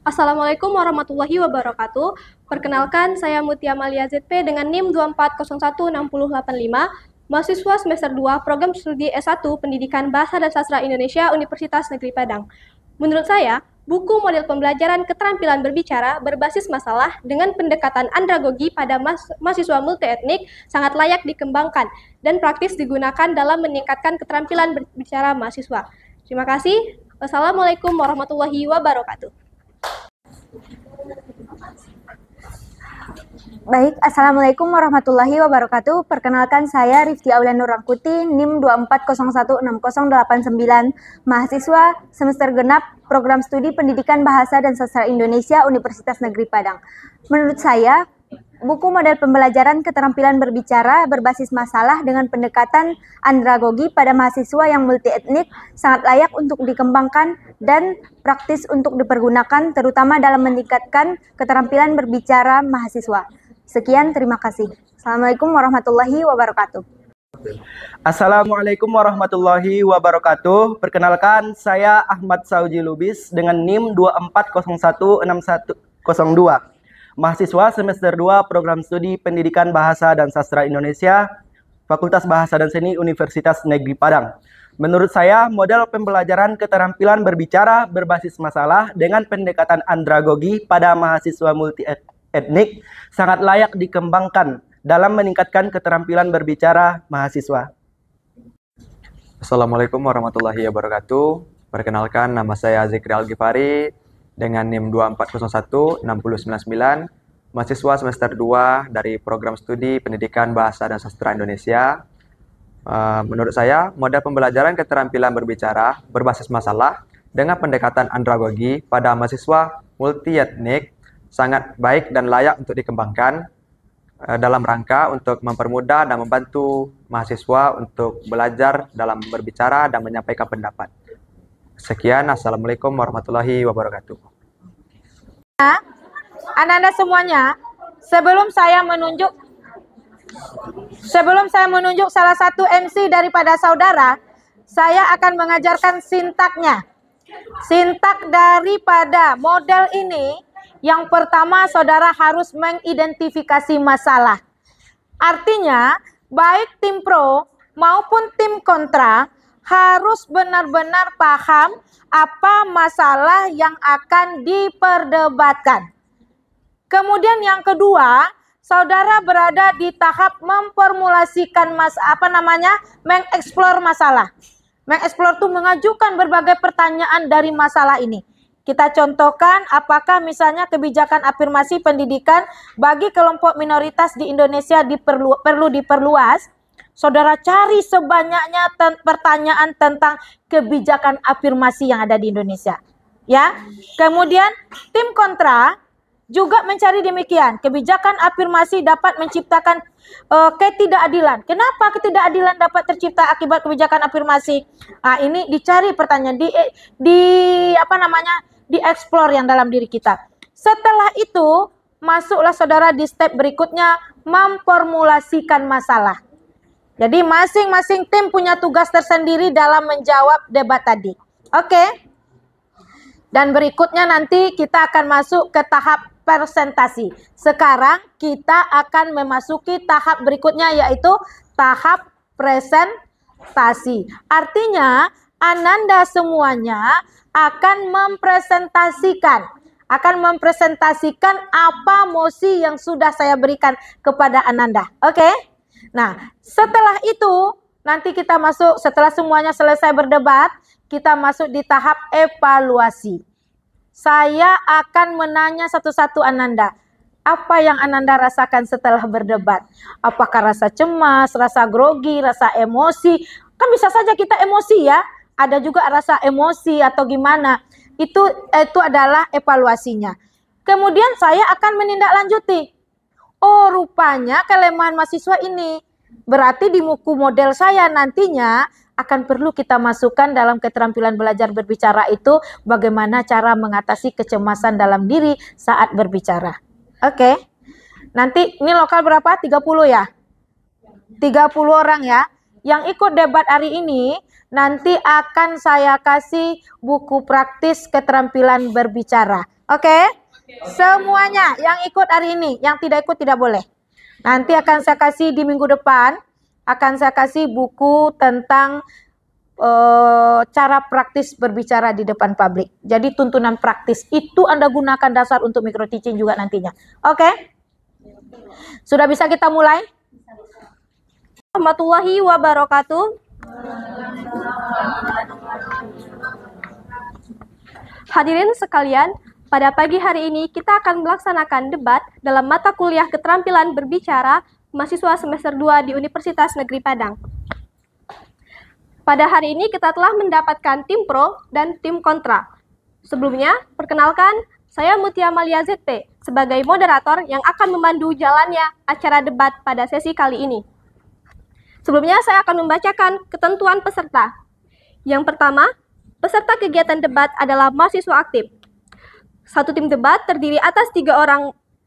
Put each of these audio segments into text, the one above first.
Assalamualaikum warahmatullahi wabarakatuh. Perkenalkan, saya Mutia Malia ZP dengan NIM 2401685, mahasiswa semester 2 program studi S1 Pendidikan Bahasa dan Sastra Indonesia Universitas Negeri Padang. Menurut saya, buku model pembelajaran keterampilan berbicara berbasis masalah dengan pendekatan andragogi pada mahasiswa multietnik sangat layak dikembangkan dan praktis digunakan dalam meningkatkan keterampilan berbicara mahasiswa. Terima kasih. Wassalamualaikum warahmatullahi wabarakatuh. Baik, Assalamualaikum warahmatullahi wabarakatuh. Perkenalkan saya Rifti Aulia Nurangkuti, NIM 2406089, mahasiswa semester genap program studi Pendidikan Bahasa dan Sastra Indonesia Universitas Negeri Padang. Menurut saya, buku model pembelajaran keterampilan berbicara berbasis masalah dengan pendekatan andragogi pada mahasiswa yang multietnik sangat layak untuk dikembangkan dan praktis untuk dipergunakan terutama dalam meningkatkan keterampilan berbicara mahasiswa. Sekian, terima kasih. Assalamualaikum warahmatullahi wabarakatuh. Assalamualaikum warahmatullahi wabarakatuh. Perkenalkan, saya Ahmad Sauji Lubis dengan NIM 2401602. Mahasiswa semester 2 program studi Pendidikan Bahasa dan Sastra Indonesia, Fakultas Bahasa dan Seni Universitas Negeri Padang. Menurut saya, model pembelajaran keterampilan berbicara berbasis masalah dengan pendekatan andragogi pada mahasiswa multietnik sangat layak dikembangkan dalam meningkatkan keterampilan berbicara mahasiswa. Assalamualaikum warahmatullahi wabarakatuh. Perkenalkan, nama saya Zikri Al-Ghifari dengan NIM 2401699, mahasiswa semester 2 dari program studi Pendidikan Bahasa dan Sastra Indonesia. Menurut saya, model pembelajaran keterampilan berbicara berbasis masalah dengan pendekatan andragogi pada mahasiswa multietnik sangat baik dan layak untuk dikembangkan dalam rangka untuk mempermudah dan membantu mahasiswa untuk belajar dalam berbicara dan menyampaikan pendapat. Sekian, Assalamualaikum warahmatullahi wabarakatuh. Anak-anak semuanya, sebelum saya menunjuk salah satu MC daripada saudara, saya akan mengajarkan sintaknya. Sintak daripada model ini, yang pertama saudara harus mengidentifikasi masalah. Artinya, baik tim pro maupun tim kontra harus benar-benar paham apa masalah yang akan diperdebatkan. Kemudian yang kedua, saudara berada di tahap memformulasikan mengeksplor masalah. Mengeksplor itu mengajukan berbagai pertanyaan dari masalah ini. Kita contohkan apakah misalnya kebijakan afirmasi pendidikan bagi kelompok minoritas di Indonesia perlu diperluas. Saudara cari sebanyaknya pertanyaan tentang kebijakan afirmasi yang ada di Indonesia. Ya. Kemudian tim kontra juga mencari demikian. Kebijakan afirmasi dapat menciptakan ketidakadilan. Kenapa ketidakadilan dapat tercipta akibat kebijakan afirmasi? Nah, ini dicari pertanyaan dieksplor yang dalam diri kita. Setelah itu, masuklah saudara di step berikutnya, memformulasikan masalah. Jadi masing-masing tim punya tugas tersendiri dalam menjawab debat tadi. Oke? Dan berikutnya nanti kita akan masuk ke tahap presentasi. Sekarang kita akan memasuki tahap berikutnya, yaitu tahap presentasi. Artinya, Ananda semuanya akan mempresentasikan apa mosi yang sudah saya berikan kepada Ananda. Oke? Nah, setelah itu nanti kita masuk, setelah semuanya selesai berdebat, kita masuk di tahap evaluasi. Saya akan menanya satu-satu Ananda. Apa yang Ananda rasakan setelah berdebat? Apakah rasa cemas, rasa grogi, rasa emosi? Kan bisa saja kita emosi ya. Ada juga rasa emosi atau gimana. Itu adalah evaluasinya. Kemudian saya akan menindaklanjuti. Oh, rupanya kelemahan mahasiswa ini. Berarti di buku model saya nantinya akan perlu kita masukkan dalam keterampilan belajar berbicara itu bagaimana cara mengatasi kecemasan dalam diri saat berbicara. Oke. Nanti ini lokal berapa? 30 ya? 30 orang ya. Yang ikut debat hari ini nanti akan saya kasih buku praktis keterampilan berbicara. Oke? Semuanya yang ikut hari ini, yang tidak ikut tidak boleh. Nanti akan saya kasih di minggu depan, akan saya kasih buku tentang cara praktis berbicara di depan publik. Jadi tuntunan praktis itu Anda gunakan dasar untuk micro teaching juga nantinya. Oke? Sudah bisa kita mulai? Warahmatullahi wabarakatuh. Hadirin sekalian, pada pagi hari ini kita akan melaksanakan debat dalam mata kuliah keterampilan berbicara mahasiswa semester 2 di Universitas Negeri Padang. Pada hari ini kita telah mendapatkan tim pro dan tim kontra. Sebelumnya, perkenalkan, saya Mutia Amalia ZP sebagai moderator yang akan memandu jalannya acara debat pada sesi kali ini. Sebelumnya, saya akan membacakan ketentuan peserta. Yang pertama, peserta kegiatan debat adalah mahasiswa aktif. Satu tim debat terdiri atas 5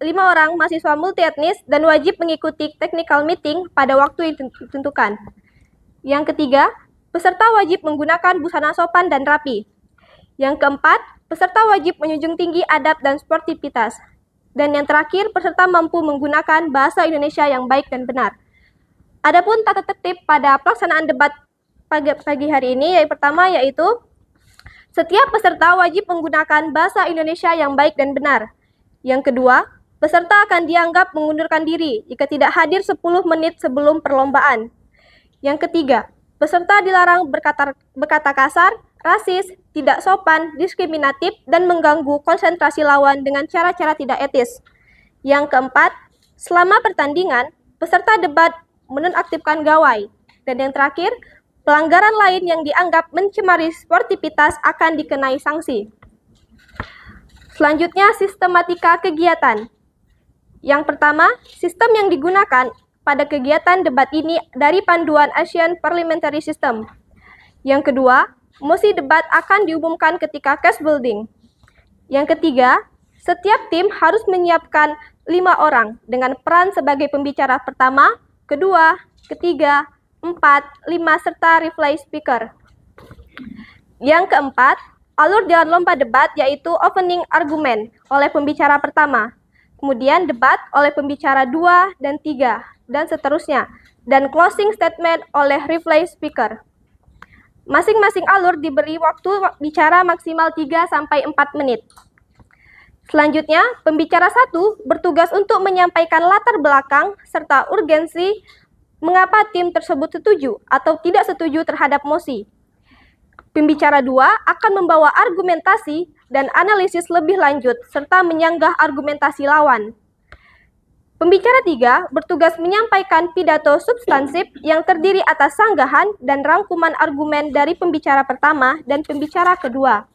orang mahasiswa multietnis dan wajib mengikuti technical meeting pada waktu yang ditentukan. Yang ketiga, peserta wajib menggunakan busana sopan dan rapi. Yang keempat, peserta wajib menjunjung tinggi adab dan sportivitas. Dan yang terakhir, peserta mampu menggunakan bahasa Indonesia yang baik dan benar. Adapun tata tertib pada pelaksanaan debat pagi hari ini, yang pertama yaitu setiap peserta wajib menggunakan bahasa Indonesia yang baik dan benar. Yang kedua, peserta akan dianggap mengundurkan diri jika tidak hadir 10 menit sebelum perlombaan. Yang ketiga, peserta dilarang berkata kasar, rasis, tidak sopan, diskriminatif, dan mengganggu konsentrasi lawan dengan cara-cara tidak etis. Yang keempat, selama pertandingan, peserta debat menonaktifkan gawai. Dan yang terakhir, pelanggaran lain yang dianggap mencemari sportivitas akan dikenai sanksi. Selanjutnya, sistematika kegiatan. Yang pertama, sistem yang digunakan pada kegiatan debat ini dari panduan Asian Parliamentary System. Yang kedua, mosi debat akan diumumkan ketika case building. Yang ketiga, setiap tim harus menyiapkan 5 orang dengan peran sebagai pembicara pertama, kedua, ketiga, 4, 5, serta reply speaker. Yang keempat, alur jalan lomba debat yaitu opening argument oleh pembicara pertama, kemudian debat oleh pembicara 2 dan 3, dan seterusnya, dan closing statement oleh reply speaker. Masing-masing alur diberi waktu bicara maksimal 3-4 menit. Selanjutnya, pembicara 1 bertugas untuk menyampaikan latar belakang serta urgensi mengapa tim tersebut setuju atau tidak setuju terhadap mosi. Pembicara 2 akan membawa argumentasi dan analisis lebih lanjut serta menyanggah argumentasi lawan. Pembicara 3 bertugas menyampaikan pidato substansif yang terdiri atas sanggahan dan rangkuman argumen dari pembicara pertama dan pembicara kedua.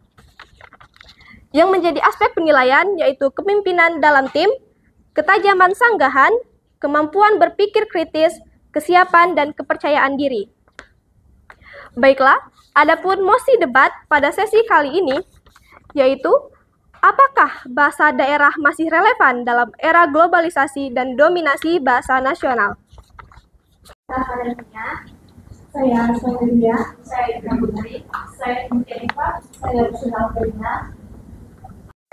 Yang menjadi aspek penilaian yaitu kepemimpinan dalam tim, ketajaman sanggahan, kemampuan berpikir kritis, kesiapan dan kepercayaan diri. Baiklah, adapun mosi debat pada sesi kali ini yaitu apakah bahasa daerah masih relevan dalam era globalisasi dan dominasi bahasa nasional? Saya Sonia, saya Ika Putri, saya Mutia, saya Rusuna Felina.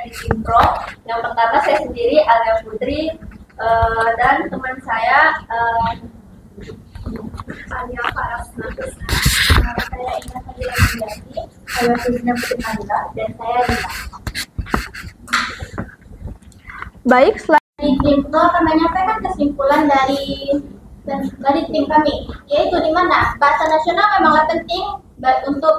Dari tim pro, yang pertama saya sendiri Alia Putri dan teman saya Alia Faras Natus. Saya Ina Fadila Menjati, saya Rusuna Felina, dan saya Rita. Baik, Di tim pro akan menyampaikan kesimpulan dari tim kami, yaitu di mana bahasa nasional memanglah penting untuk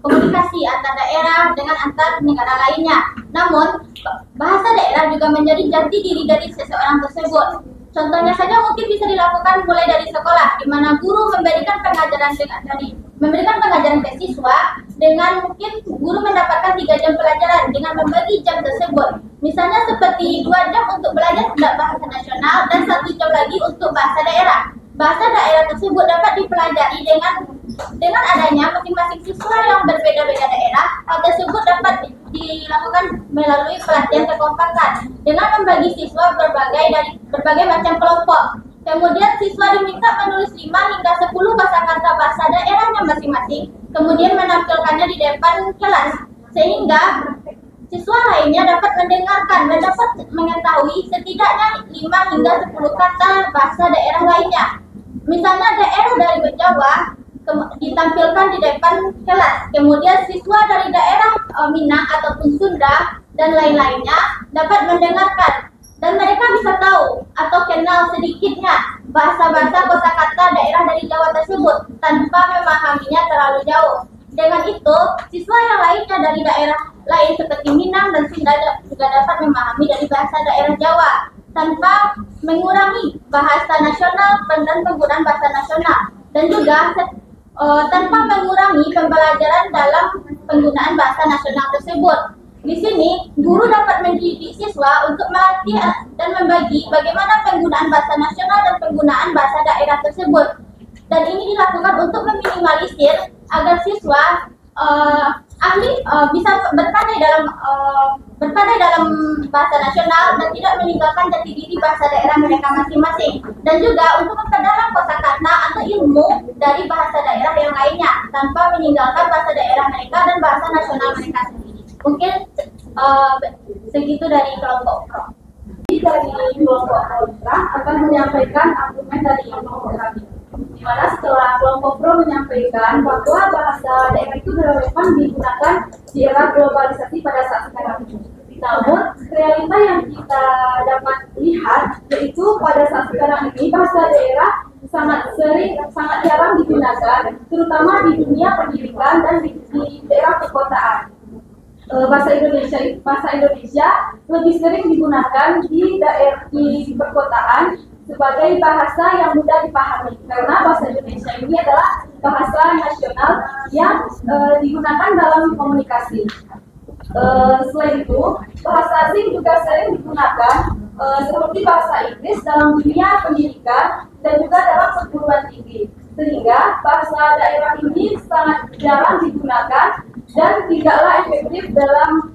komunikasi antar daerah dengan antar negara lainnya. Namun, bahasa daerah juga menjadi jati diri dari seseorang tersebut. Contohnya saja mungkin bisa dilakukan mulai dari sekolah, di mana guru memberikan pengajaran ke siswa dengan mungkin guru mendapatkan 3 jam pelajaran dengan membagi jam tersebut. Misalnya seperti 2 jam untuk belajar bahasa nasional dan 1 jam lagi untuk bahasa daerah. Bahasa daerah tersebut dapat dipelajari dengan adanya masing-masing siswa yang berbeda-beda daerah. Hal tersebut dapat dilakukan melalui pelatihan kekompakan dengan membagi siswa berbagai macam kelompok. Kemudian siswa diminta menulis 5 hingga 10 kosakata bahasa daerahnya masing-masing, kemudian menampilkannya di depan kelas, sehingga siswa lainnya dapat mendengarkan dan dapat mengetahui setidaknya 5 hingga 10 kata bahasa daerah lainnya. Misalnya daerah dari Jawa ditampilkan di depan kelas, kemudian siswa dari daerah Minang ataupun Sunda dan lain-lainnya dapat mendengarkan dan mereka bisa tahu atau kenal sedikitnya bahasa-bahasa kosakata daerah dari Jawa tersebut tanpa memahaminya terlalu jauh. Dengan itu, siswa yang lainnya dari daerah lain seperti Minang dan Sunda juga dapat memahami dari bahasa daerah Jawa tanpa mengurangi bahasa nasional dan penggunaan bahasa nasional, dan juga tanpa mengurangi pembelajaran dalam penggunaan bahasa nasional tersebut. Di sini, guru dapat mendidik siswa untuk melatih dan membagi bagaimana penggunaan bahasa nasional dan penggunaan bahasa daerah tersebut. Dan ini dilakukan untuk meminimalisir agar siswa bisa berpandai dalam bahasa nasional dan tidak meninggalkan jati diri bahasa daerah mereka masing-masing. Dan juga untuk memperdalam kosakata atau ilmu dari bahasa daerah yang lainnya tanpa meninggalkan bahasa daerah mereka dan bahasa nasional mereka sendiri. Mungkin segitu dari kelompok pro. Dari kelompok kontra akan menyampaikan argumen dari kelompok kami. Di mana setelah kelompok pro menyampaikan bahwa bahasa daerah itu relevan digunakan di era globalisasi pada saat sekarang ini. Namun, realita yang kita dapat lihat yaitu pada saat sekarang ini bahasa daerah sangat jarang digunakan, terutama di dunia pendidikan dan di daerah perkotaan. Bahasa Indonesia lebih sering digunakan di perkotaan sebagai bahasa yang mudah dipahami, karena bahasa Indonesia ini adalah bahasa nasional yang digunakan dalam komunikasi. Selain itu, bahasa asing juga sering digunakan seperti bahasa Inggris dalam dunia pendidikan dan juga dalam perguruan tinggi, sehingga bahasa daerah ini sangat jarang digunakan dan tidaklah efektif dalam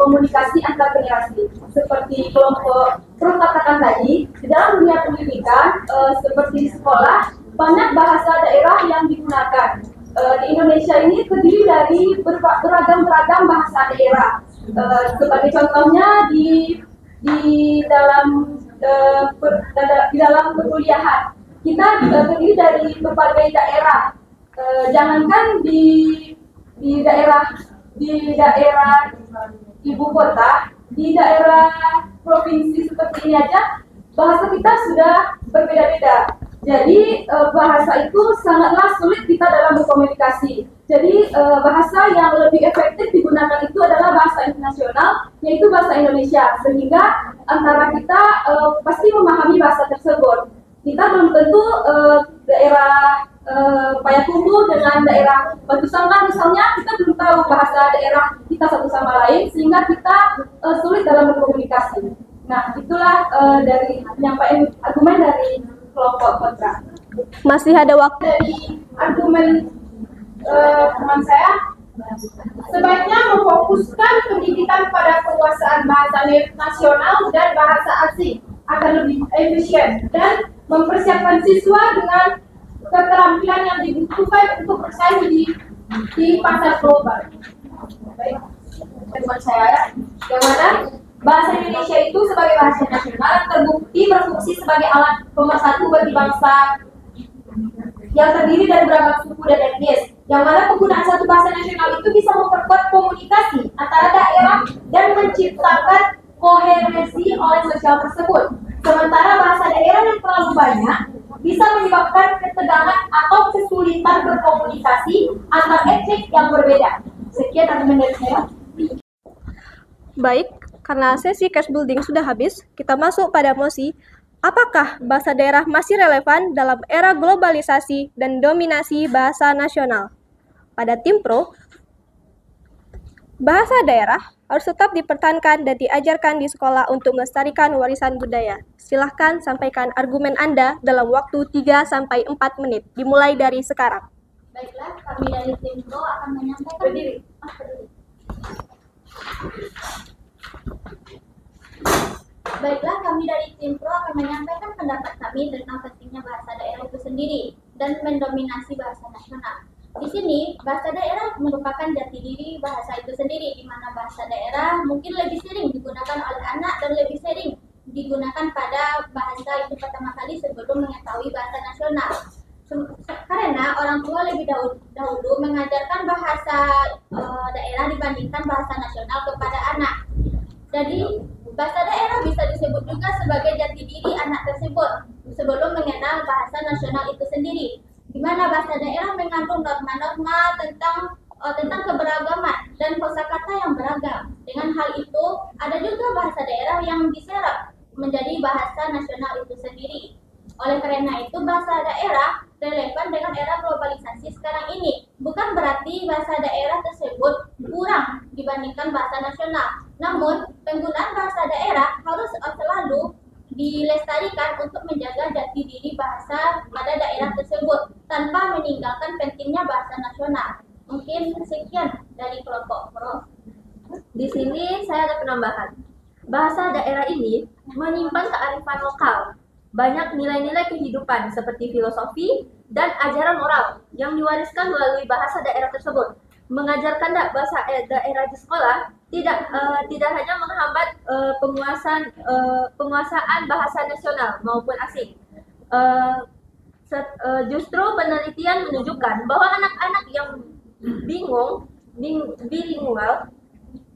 komunikasi antar generasi. Seperti kelompok pro katakan tadi, di dalam dunia pendidikan seperti sekolah, banyak bahasa daerah yang digunakan. Di Indonesia ini terdiri dari beragam bahasa daerah. Sebagai contohnya di dalam perkuliahan, kita terdiri dari berbagai daerah. Jangankan di daerah ibu kota, di daerah provinsi seperti ini aja bahasa kita sudah berbeda-beda. Jadi bahasa itu sangatlah sulit kita dalam berkomunikasi. Jadi bahasa yang lebih efektif digunakan itu adalah bahasa internasional, yaitu bahasa Indonesia, sehingga antara kita pasti memahami bahasa tersebut. Kita belum tentu daerah Payakumbuh dengan daerah Batu Sanggan misalnya, kita belum tahu bahasa daerah kita satu sama lain, sehingga kita sulit dalam berkomunikasi. Nah, itulah dari penyampaian argumen dari kelompok kontra. Masih ada waktu. Dari argumen teman saya, sebaiknya memfokuskan pendidikan pada penguasaan bahasa nasional dan bahasa asing akan lebih efisien dan mempersiapkan siswa dengan keterampilan yang dibutuhkan untuk bersaing di pasar global. Baik, teman saya, yang mana bahasa Indonesia itu sebagai bahasa nasional terbukti berfungsi sebagai alat pemersatu bagi bangsa yang terdiri dari beragam suku dan etnis, yang mana penggunaan satu bahasa nasional itu bisa memperkuat komunikasi antara daerah dan menciptakan koherensi oleh sosial tersebut. Sementara bahasa daerah yang terlalu banyak bisa menyebabkan ketegangan atau kesulitan berkomunikasi antar etnik yang berbeda. Sekian argumen dari saya. Baik, karena sesi cash building sudah habis, kita masuk pada mosi. Apakah bahasa daerah masih relevan dalam era globalisasi dan dominasi bahasa nasional? Pada tim pro, bahasa daerah harus tetap dipertahankan dan diajarkan di sekolah untuk melestarikan warisan budaya. Silahkan sampaikan argumen Anda dalam waktu 3-4 menit, dimulai dari sekarang. Baiklah, kami dari tim pro akan menyampaikan berdiri. Baiklah, kami dari tim pro akan menyampaikan pendapat kami tentang pentingnya bahasa daerah itu sendiri dan mendominasi bahasa nasional. Di sini, bahasa daerah merupakan jati diri bahasa itu sendiri, di mana bahasa daerah mungkin lebih sering digunakan oleh anak dan lebih sering digunakan pada bahasa itu pertama kali sebelum mengetahui bahasa nasional. Karena orang tua lebih dahulu mengajarkan bahasa daerah dibandingkan bahasa nasional kepada anak. Jadi, bahasa daerah bisa disebut juga sebagai jati diri anak tersebut sebelum mengenal bahasa nasional itu sendiri, di mana bahasa daerah mengandung norma-norma tentang keberagaman dan kosakata yang beragam. Dengan hal itu, ada juga bahasa daerah yang diserap menjadi bahasa nasional itu sendiri. Oleh karena itu, bahasa daerah relevan dengan era globalisasi sekarang ini. Bukan berarti bahasa daerah tersebut kurang dibandingkan bahasa nasional. Namun, penggunaan bahasa daerah harus selalu dilestarikan untuk menjaga jati diri bahasa pada daerah tersebut tanpa meninggalkan pentingnya bahasa nasional. Mungkin sekian dari kelompok Pro. Di sini saya ada penambahan. Bahasa daerah ini menyimpan kearifan lokal, banyak nilai-nilai kehidupan seperti filosofi dan ajaran moral yang diwariskan melalui bahasa daerah tersebut. Mengajarkan bahasa daerah di sekolah tidak hanya menghambat penguasaan bahasa nasional maupun asing. Justru penelitian menunjukkan bahwa anak-anak yang bilingual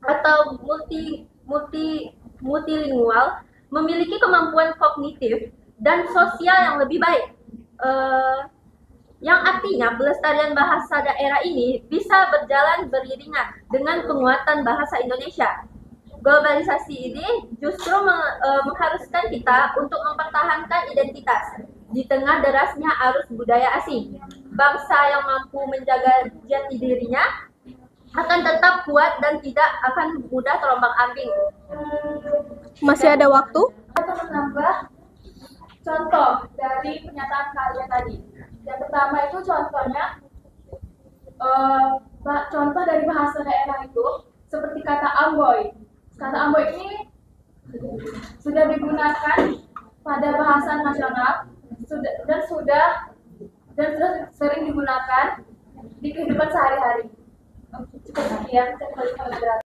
atau multilingual memiliki kemampuan kognitif dan sosial yang lebih baik. Yang artinya pelestarian bahasa daerah ini bisa berjalan beriringan dengan penguatan bahasa Indonesia. Globalisasi ini justru mengharuskan kita untuk mempertahankan identitas di tengah derasnya arus budaya asing. Bangsa yang mampu menjaga jati dirinya akan tetap kuat dan tidak akan mudah terombang-ambing. Masih ada waktu? Atau menambah contoh dari pernyataan kalian tadi. Yang pertama itu contohnya, contoh dari bahasa daerah itu seperti kata amboy. Kata amboy ini sudah digunakan pada bahasa nasional dan sudah sering digunakan di kehidupan sehari-hari. Cukup sekian, saya kembali ke moderator.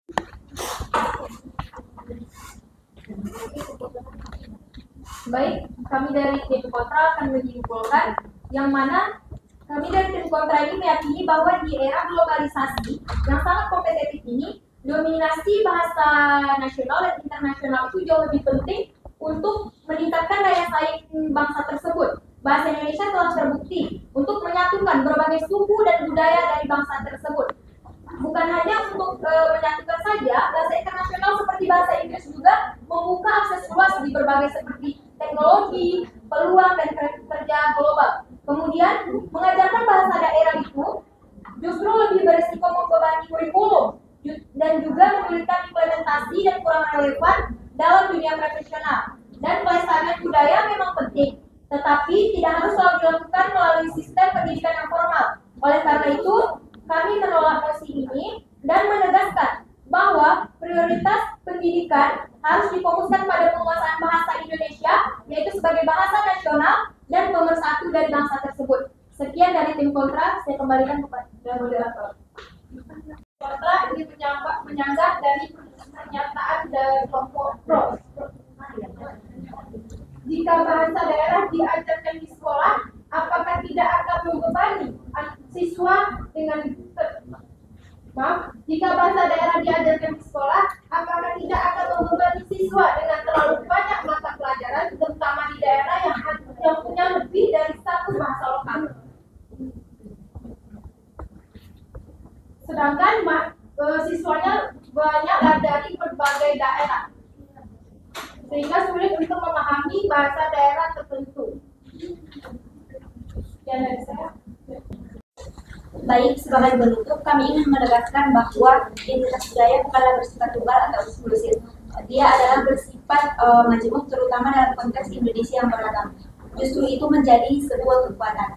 Baik, kami dari tim kontra akan menyimpulkan yang mana kami dari tim kontra ini meyakini bahwa di era globalisasi yang sangat kompetitif ini, dominasi bahasa nasional dan internasional itu jauh lebih penting untuk meningkatkan daya saing bangsa tersebut. Bahasa Indonesia telah terbukti untuk menyatukan berbagai suku dan budaya dari bangsa tersebut. Bukan hanya untuk menyatukan saja, bahasa internasional seperti bahasa Inggris juga membuka akses luas di berbagai seperti teknologi, peluang, dan kerja global. Kemudian, mengajarkan bahasa daerah itu justru lebih berisiko membebani kurikulum dan juga menyulitkan implementasi dan kurang relevan dalam dunia profesional. Dan pelestarian budaya memang penting, tetapi tidak harus selalu dilakukan melalui sistem pendidikan yang formal. Oleh karena itu, kami menolak mosi ini dan menegaskan bahwa prioritas pendidikan harus difokuskan pada penguasaan bahasa Indonesia, yaitu sebagai bahasa nasional dan pemersatu dari bangsa tersebut. Sekian dari tim kontra, saya kembalikan kepada moderator. Kontra ini menyanggah dari pernyataan dari kelompok Pro. Jika bahasa daerah diajarkan di sekolah, apakah tidak akan membebani siswa dengan jika bahasa daerah diajarkan di sekolah, apakah tidak akan membebani siswa dengan terlalu banyak mata pelajaran, terutama di daerah yang punya lebih dari satu bahasa lokal. Sedangkan siswanya banyak dari berbagai daerah, sehingga sulit untuk memahami bahasa daerah tertentu. Sekian dari saya. Baik, sebagai penutup kami ingin menegaskan bahwa identitas budaya bukanlah bersifat tunggal atau eksklusif. Dia adalah bersifat majemuk, terutama dalam konteks Indonesia yang beragam. Justru itu menjadi sebuah kekuatan.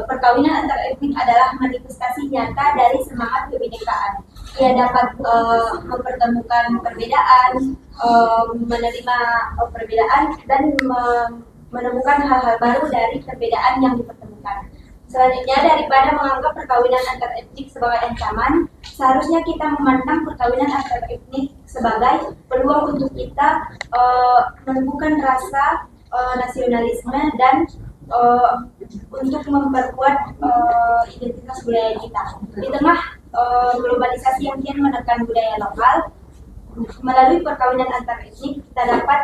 Perkawinan antar etnik adalah manifestasi nyata dari semangat kebinekaan. Ia dapat mempertemukan perbedaan, menerima perbedaan, dan menemukan hal-hal baru dari perbedaan yang dipertemukan. Selanjutnya, daripada menganggap perkawinan antar etnik sebagai ancaman, seharusnya kita memandang perkawinan antar etnik sebagai peluang untuk kita menumbuhkan rasa nasionalisme dan untuk memperkuat identitas budaya kita. Di tengah globalisasi yang kian menekan budaya lokal, melalui perkawinan antar etnik kita dapat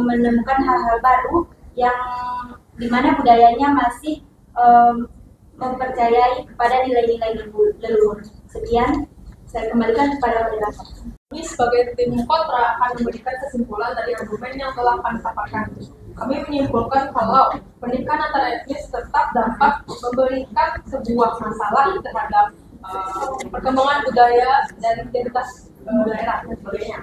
menemukan hal-hal baru yang dimana budayanya masih mempercayai kepada nilai-nilai leluhur. Sekian, saya kembalikan kepada moderator. Kami sebagai tim kontra akan memberikan kesimpulan dari argumen yang telah kami paparkan. Kami menyimpulkan kalau pernikahan antara etnis tetap dapat memberikan sebuah masalah terhadap perkembangan budaya dan identitas daerah dan sebagainya.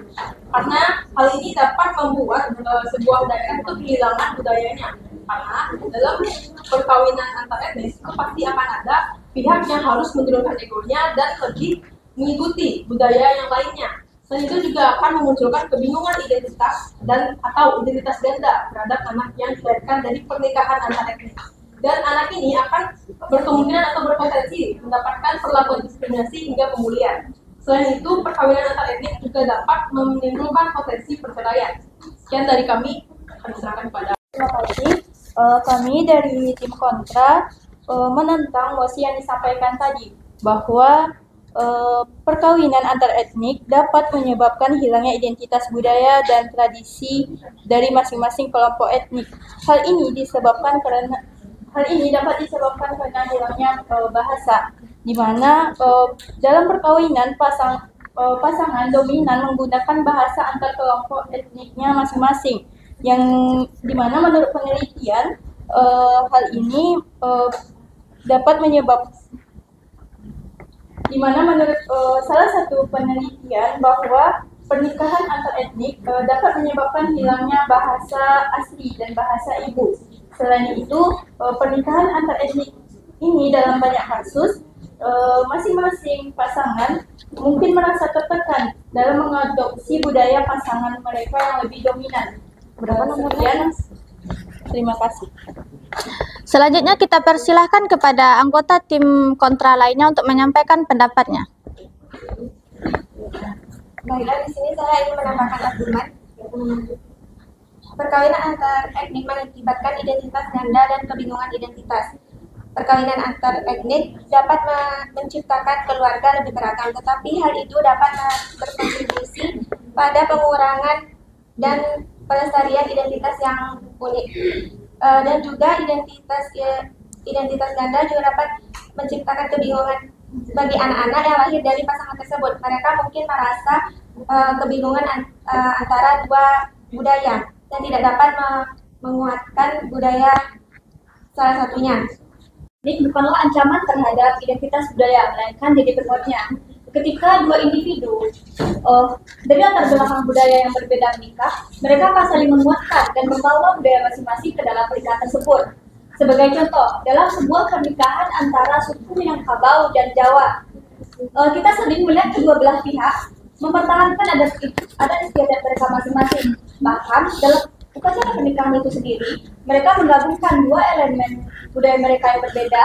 Karena hal ini dapat membuat sebuah daerah itu kehilangan budayanya. Karena dalam perkawinan antar etnis itu pasti akan ada pihak yang harus menurunkan egonya dan lebih mengikuti budaya yang lainnya. Selain itu juga akan memunculkan kebingungan identitas dan atau identitas ganda terhadap anak yang dilahirkan dari pernikahan antar etnis. Dan anak ini akan berkemungkinan atau berpotensi mendapatkan perlakuan diskriminasi hingga pembulian. Selain itu, perkawinan antar etnis juga dapat menimbulkan potensi perceraian. Sekian dari kami serahkan kepada. Terima kasih. Kami dari tim kontra menentang mosi yang disampaikan tadi bahwa perkawinan antar etnik dapat menyebabkan hilangnya identitas budaya dan tradisi dari masing-masing kelompok etnik. Hal ini dapat disebabkan karena hilangnya bahasa, di mana dalam perkawinan pasangan dominan menggunakan bahasa antar kelompok etniknya masing-masing, yang dimana menurut penelitian hal ini dapat menyebabkan salah satu penelitian bahwa pernikahan antar etnik dapat menyebabkan hilangnya bahasa asli dan bahasa ibu. Selain itu, pernikahan antar etnik ini dalam banyak kasus masing-masing pasangan mungkin merasa tertekan dalam mengadopsi budaya pasangan mereka yang lebih dominan. Sekian, terima kasih. Selanjutnya kita persilahkan kepada anggota tim kontra lainnya untuk menyampaikan pendapatnya. Baiklah, di sini saya ingin menambahkan argumen. Perkawinan antar etnik mengakibatkan identitas ganda dan kebingungan identitas. Perkawinan antar etnik dapat menciptakan keluarga lebih beragam, tetapi hal itu dapat berkontribusi pada pengurangan dan pelestarian identitas yang unik. Dan juga identitas ganda juga dapat menciptakan kebingungan bagi anak-anak yang lahir dari pasangan tersebut. Mereka mungkin merasa kebingungan antara dua budaya dan tidak dapat menguatkan budaya salah satunya. Ini bukanlah ancaman terhadap identitas budaya, melainkan jadi berikutnya. Ketika dua individu dari latar belakang budaya yang berbeda menikah, mereka akan saling menguatkan dan membawa budaya masing-masing ke dalam pernikahan tersebut. Sebagai contoh, dalam sebuah pernikahan antara suku Minangkabau dan Jawa, kita sering melihat kedua belah pihak mempertahankan adat istiadat mereka masing-masing. Bahkan dalam upacara pernikahan itu sendiri, mereka menggabungkan dua elemen budaya mereka yang berbeda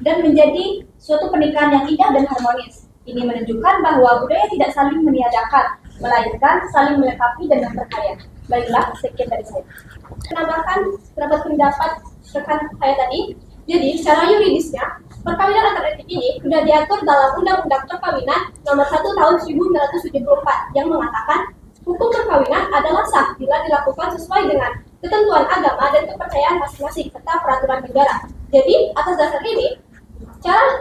dan menjadi suatu pernikahan yang indah dan harmonis. Ini menunjukkan bahwa budaya tidak saling meniadakan, melainkan saling melengkapi dan memperkaya. Baiklah, sekian dari saya. Menambahkan beberapa pendapat rekan saya tadi. Jadi, secara yuridisnya, perkawinan antar etnik ini sudah diatur dalam Undang-Undang Perkawinan Nomor 1 Tahun 1974 yang mengatakan hukum perkawinan adalah sah bila dilakukan sesuai dengan ketentuan agama dan kepercayaan masing-masing serta peraturan negara. Jadi, atas dasar ini,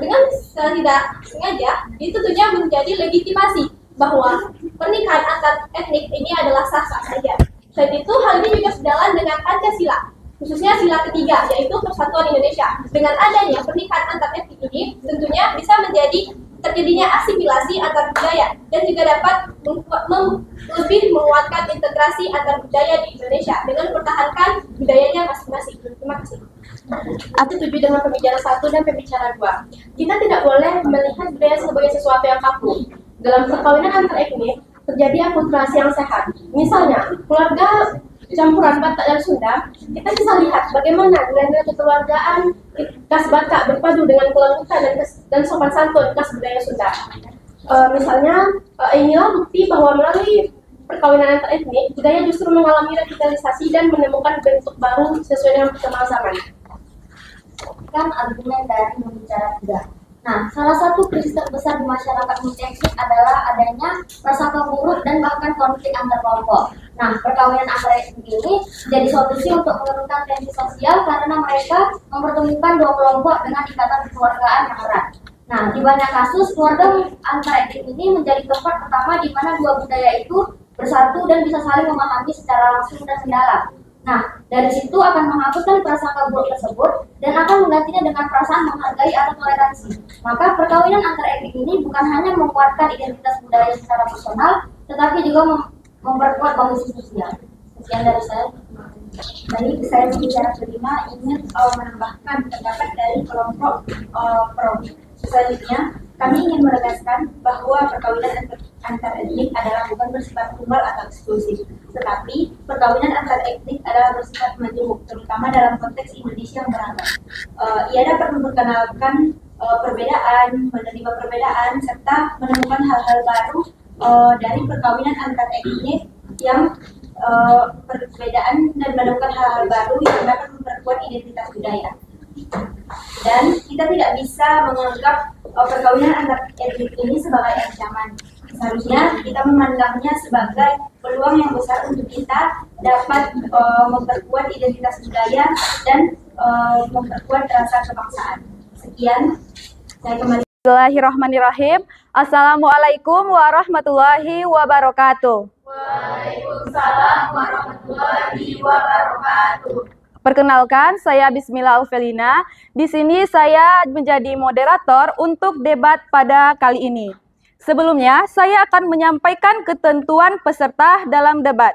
dengan tidak sengaja, itu tentunya menjadi legitimasi bahwa pernikahan antar etnik ini adalah sah-sah saja. Selain itu, hal ini juga sejalan dengan Pancasila, khususnya sila ketiga, yaitu Persatuan Indonesia. Dengan adanya pernikahan antar etnik ini, tentunya bisa menjadi terjadinya asimilasi antar budaya dan juga dapat lebih menguatkan integrasi antar budaya di Indonesia dengan mempertahankan budayanya masing-masing. Terima kasih. Aku setuju dengan pembicara 1 dan pembicara 2. Kita tidak boleh melihat budaya sebagai sesuatu yang kaku. Dalam perkawinan antar etnik terjadi akulturasi yang sehat. Misalnya, keluarga campuran Batak dan Sunda, kita bisa lihat bagaimana nilai-nilai kekeluargaan khas Batak berpadu dengan kelembutan dan sopan santun khas budaya Sunda. Misalnya, inilah bukti bahwa melalui perkawinan antar etnik, budaya justru mengalami revitalisasi dan menemukan bentuk baru sesuai dengan perkembangan zaman. Kan argumen dari membicara tiga. Nah, salah satu krisis terbesar di masyarakat multietnik adalah adanya prasangka buruk dan bahkan konflik antar kelompok. Nah, perkawinan antar etnik ini jadi solusi untuk menurunkan tensi sosial karena mereka mempertemukan dua kelompok dengan ikatan kekeluargaan yang erat. Nah, di banyak kasus keluarga antar etnik ini menjadi tempat pertama di mana dua budaya itu bersatu dan bisa saling memahami secara langsung dan mendalam. Nah, dari situ akan menghapuskan prasangka buruk tersebut dan akan menggantinya dengan perasaan menghargai atau toleransi. Maka perkawinan antar etnik ini bukan hanya menguatkan identitas budaya secara personal, tetapi juga memperkuat kohesi sosial. Sekian dari saya. Baik, saya berbicara kelima ingin menambahkan pendapat dari kelompok pro. Selanjutnya, kami ingin menegaskan bahwa perkawinan antar etnik adalah bukan bersifat tunggal atau eksklusif, tetapi perkawinan antar etnik adalah bersifat majemuk, terutama dalam konteks Indonesia yang beragam. Ia dapat memperkenalkan perbedaan, menerima perbedaan, serta menemukan hal-hal baru dari perkawinan antar etnik yang perbedaan dan menemukan hal-hal baru yang dapat memperkuat identitas budaya. Dan kita tidak bisa menganggap perkawinan antar etnik ini sebagai ancaman. Seharusnya kita memandangnya sebagai peluang yang besar untuk kita dapat memperkuat identitas budaya dan memperkuat rasa kebangsaan. Sekian, saya kembali. Bismillahirrahmanirrahim. Assalamualaikum warahmatullahi wabarakatuh. Waalaikumsalam warahmatullahi wabarakatuh. Perkenalkan, saya Bismillah Alvelina. Di sini saya menjadi moderator untuk debat pada kali ini. Sebelumnya, saya akan menyampaikan ketentuan peserta dalam debat.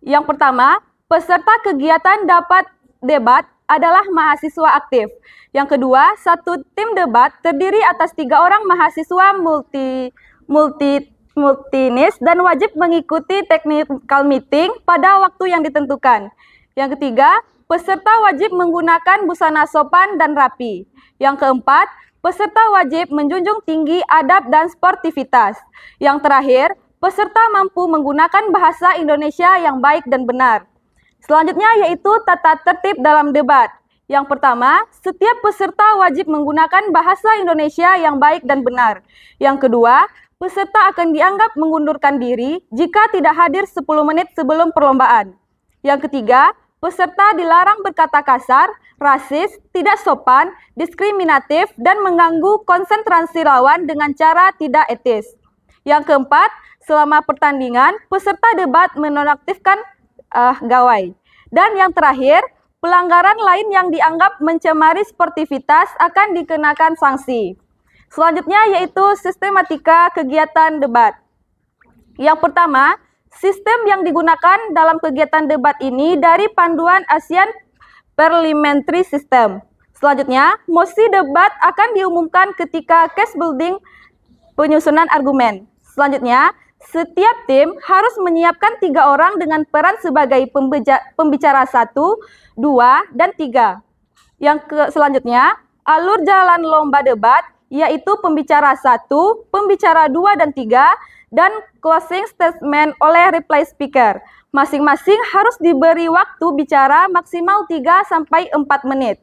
Yang pertama, peserta kegiatan dapat debat adalah mahasiswa aktif. Yang kedua, satu tim debat terdiri atas 3 orang mahasiswa multinis dan wajib mengikuti technical meeting pada waktu yang ditentukan. Yang ketiga, peserta wajib menggunakan busana sopan dan rapi. Yang keempat, peserta wajib menjunjung tinggi adab dan sportivitas. Yang terakhir, peserta mampu menggunakan bahasa Indonesia yang baik dan benar. Selanjutnya yaitu tata tertib dalam debat. Yang pertama, setiap peserta wajib menggunakan bahasa Indonesia yang baik dan benar. Yang kedua, peserta akan dianggap mengundurkan diri jika tidak hadir 10 menit sebelum perlombaan. Yang ketiga, peserta dilarang berkata kasar, rasis, tidak sopan, diskriminatif, dan mengganggu konsentrasi lawan dengan cara tidak etis. Yang keempat, selama pertandingan, peserta debat menonaktifkan gawai. Dan yang terakhir, pelanggaran lain yang dianggap mencemari sportivitas akan dikenakan sanksi. Selanjutnya yaitu sistematika kegiatan debat. Yang pertama, sistem yang digunakan dalam kegiatan debat ini dari panduan ASEAN Parliamentary System. Selanjutnya, mosi debat akan diumumkan ketika case building penyusunan argumen. Selanjutnya, setiap tim harus menyiapkan 3 orang dengan peran sebagai pembicara 1, 2, dan 3. Selanjutnya, alur jalan lomba debat yaitu pembicara 1, pembicara 2 dan 3, dan closing statement oleh reply speaker. Masing-masing harus diberi waktu bicara maksimal 3-4 menit.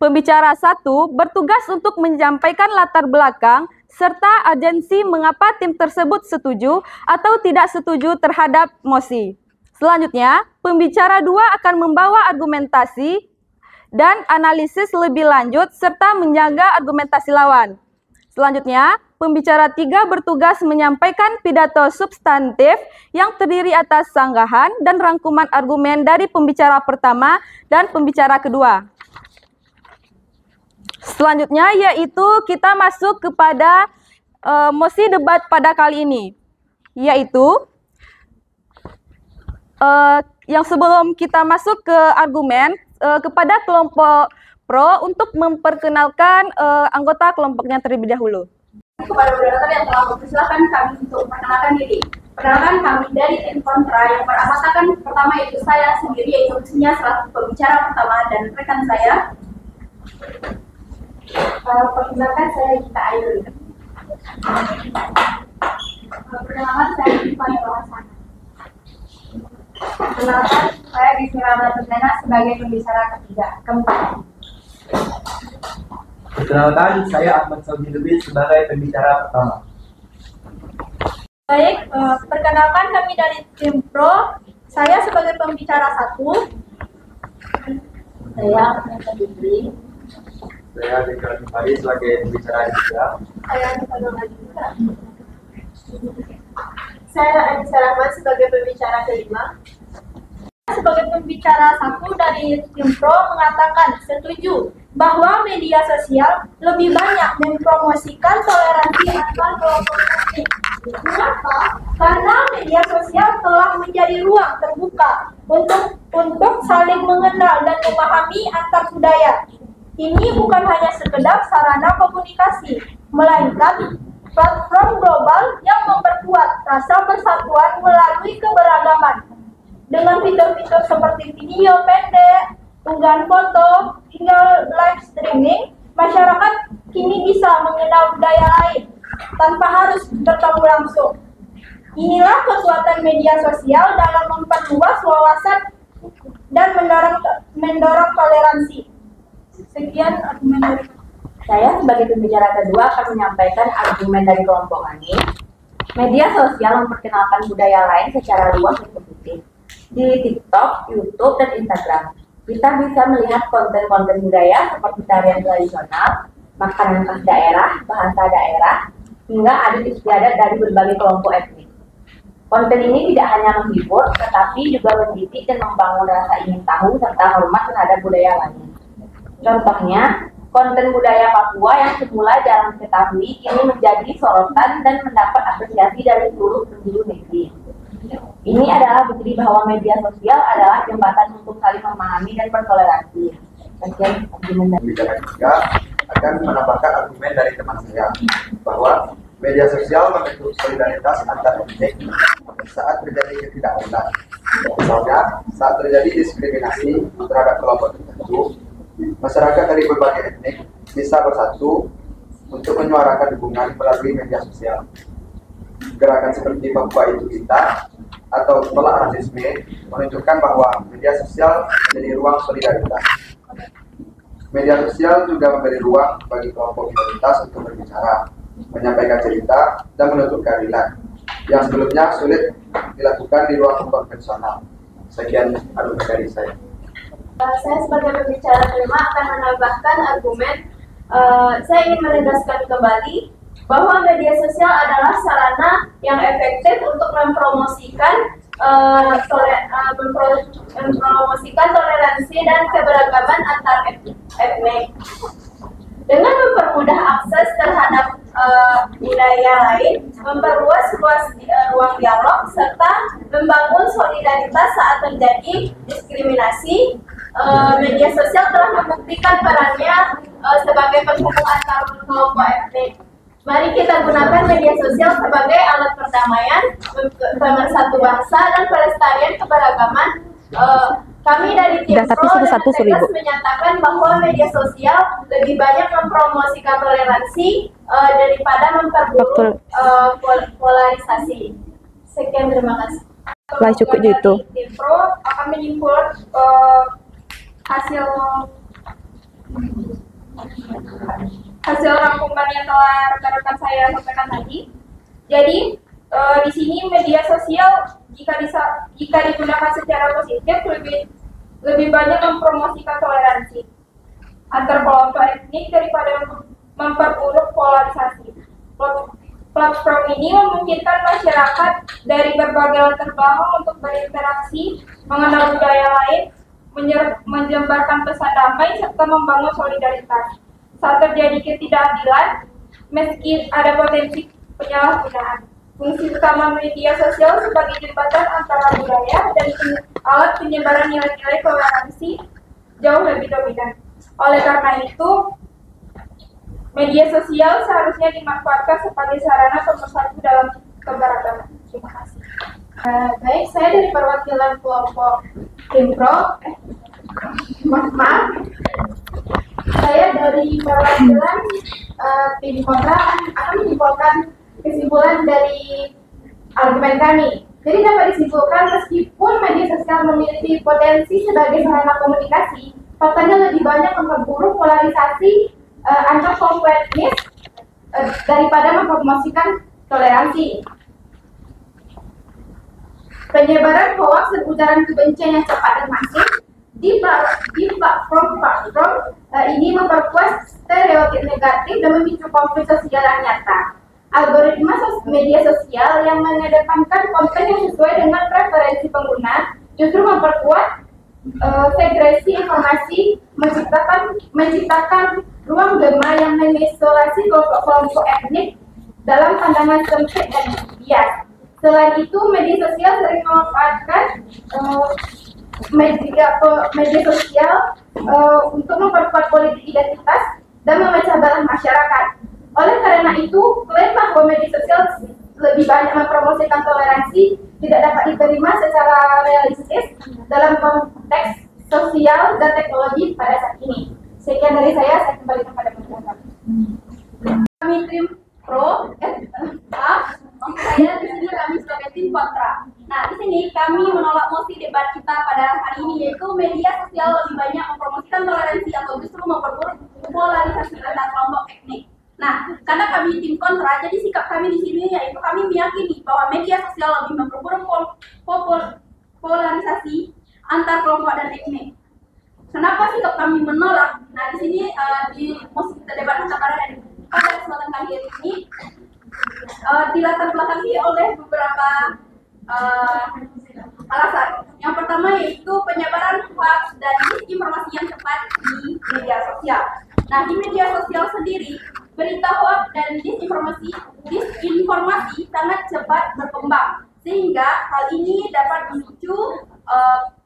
Pembicara 1 bertugas untuk menyampaikan latar belakang serta urgensi mengapa tim tersebut setuju atau tidak setuju terhadap mosi. Selanjutnya, pembicara 2 akan membawa argumentasi dan analisis lebih lanjut serta menjaga argumentasi lawan. Selanjutnya, pembicara 3 bertugas menyampaikan pidato substantif yang terdiri atas sanggahan dan rangkuman argumen dari pembicara pertama dan pembicara kedua. Selanjutnya yaitu kita masuk kepada mosi debat pada kali ini, yaitu yang sebelum kita masuk ke argumen, kepada kelompok pro untuk memperkenalkan anggota kelompoknya terlebih dahulu. Kepada moderator yang telah mempersilahkan kami untuk memperkenalkan diri. Perkenalkan kami dari tim kontra yang beranggotakan pertama yaitu saya sendiri, yaitu fungsinya selaku pembicara pertama, dan rekan saya Perkenalkan, saya Gita Ayu. Perkenalkan, saya Ivana Rohasana. Perkenalkan, saya Gisela Bertena sebagai pembicara keempat. Perkenalkan, saya Ahmad Saudi Lubis sebagai pembicara pertama. Baik, perkenalkan kami dari tim Pro. Saya sebagai pembicara 1. Saya Ahmad Saudi. Saya Dekra Nupari sebagai pembicara 3. Saya Gisela Bertena. Saya Anissa Rahman sebagai pembicara kelima. Sebagai pembicara 1 dari tim Pro mengatakan setuju bahwa media sosial lebih banyak mempromosikan toleransi antar kelompok etnik. Kenapa? Karena media sosial telah menjadi ruang terbuka untuk saling mengenal dan memahami antar budaya. Ini bukan hanya sekedar sarana komunikasi, melainkan platform global yang memperkuat rasa persatuan melalui keberagaman. Dengan fitur-fitur seperti video pendek, unggahan foto, hingga live streaming, masyarakat kini bisa mengenal budaya lain tanpa harus bertemu langsung. Inilah kekuatan media sosial dalam memperluas wawasan dan mendorong toleransi. Sekian argumen dari Saya sebagai pembicara kedua akan menyampaikan argumen dari kelompok kami. Media sosial memperkenalkan budaya lain secara luas dan positif. Di TikTok, YouTube, dan Instagram, kita bisa melihat konten-konten budaya seperti tarian tradisional, makanan khas daerah, bahasa daerah, hingga adat istiadat dari berbagai kelompok etnik. Konten ini tidak hanya menghibur, tetapi juga mendidik dan membangun rasa ingin tahu serta hormat terhadap budaya lain. Contohnya, konten budaya Papua yang semula jarang diketahui kini menjadi sorotan dan mendapat apresiasi dari seluruh penjuru negeri. Ini adalah bukti bahwa media sosial adalah jembatan untuk saling memahami dan bertoleransi. Sekian argumen dari Pembicara 3 akan menambahkan argumen dari teman saya bahwa media sosial membentuk solidaritas antar etnik saat terjadi ketidakadilan. Misalnya, saat terjadi diskriminasi terhadap kelompok tertentu, masyarakat dari berbagai etnik bisa bersatu untuk menyuarakan dukungan melalui media sosial. Gerakan seperti Papua Itu Kita atau tolak rasisme menunjukkan bahwa media sosial menjadi ruang solidaritas. Media sosial juga memberi ruang bagi kelompok minoritas untuk berbicara, menyampaikan cerita, dan menuntut keadilan yang sebelumnya sulit dilakukan di ruang konvensional. Sekian argumen dari saya. Saya sebagai pembicara kelima akan menambahkan argumen. Saya ingin menegaskan kembali bahwa media sosial adalah sarana yang efektif untuk mempromosikan toleransi dan keberagaman antar etnik. Dengan mempermudah akses terhadap budaya lain, memperluas ruang dialog, serta membangun solidaritas saat terjadi diskriminasi, media sosial telah membuktikan perannya sebagai penghubung antar kelompok etnik. Mari kita gunakan media sosial sebagai alat perdamaian, pemersatu bangsa, dan pelestarian keberagaman. Kami dari tim Pro dan PKS menyatakan bahwa media sosial lebih banyak mempromosikan toleransi daripada memperburuk polarisasi. Sekian, terima kasih. Cukup gitu. Tim Pro akan menyimpulkan hasil rangkuman yang telah rekan-rekan saya sampaikan tadi. Jadi di sini media sosial jika digunakan secara positif lebih banyak mempromosikan toleransi antar kelompok etnik daripada memperburuk polarisasi. Platform ini memungkinkan masyarakat dari berbagai latar belakang untuk berinteraksi, mengenal budaya lain, menyebarkan pesan damai, serta membangun solidaritas. Saat terjadi ketidakadilan, meski ada potensi penyalahgunaan, fungsi utama media sosial sebagai jembatan antara budaya dan alat penyebaran nilai-nilai toleransi jauh lebih dominan. Oleh karena itu, media sosial seharusnya dimanfaatkan sebagai sarana pemersatu dalam keberagaman. Terima kasih. Baik, saya dari perwakilan kelompok tim Pro. Maaf. saya dari perwakilan tim kontra akan menyimpulkan kesimpulan dari argumen kami. Jadi dapat disimpulkan meskipun media sosial memiliki potensi sebagai sarana komunikasi, faktanya lebih banyak memperburuk polarisasi antar kelompok etnis daripada mempromosikan toleransi. Penyebaran hoaks dan ujaran kebencian yang cepat dan masif di platform ini memperkuat stereotip negatif dan memicu konflik sosial yang nyata. Algoritma media sosial yang mengedepankan konten yang sesuai dengan preferensi pengguna justru memperkuat segresi informasi, menciptakan ruang gema yang mengisolasi kelompok-kelompok etnik dalam pandangan sempit dan bias. Selain itu, media sosial sering memanfaatkan media sosial untuk memperkuat politik identitas dan memecah belah masyarakat. Oleh karena itu, klaim bahwa media sosial lebih banyak mempromosikan toleransi tidak dapat diterima secara realistis dalam konteks sosial dan teknologi pada saat ini. Sekian dari saya kembalikan pada penjelasan. Kami tim pro, saya di sini kami sebagai tim kontra. Nah, di sini kami menolak mosi debat kita pada hari ini, yaitu media sosial lebih banyak mempromosikan toleransi atau justru memperburuk polarisasi antar kelompok etnik. Nah, karena kami tim kontra, jadi sikap kami di sini yaitu kami meyakini bahwa media sosial lebih memperburuk polarisasi antar kelompok dan etnik. Kenapa sikap kami menolak? Nah, di sini di mosi kita debat pada kesempatan kali ini dilatar belakangi oleh beberapa alasan. Yang pertama yaitu penyebaran hoax dan disinformasi yang cepat di media sosial. Nah, di media sosial sendiri, berita hoax dan disinformasi sangat cepat berkembang, sehingga hal ini dapat memicu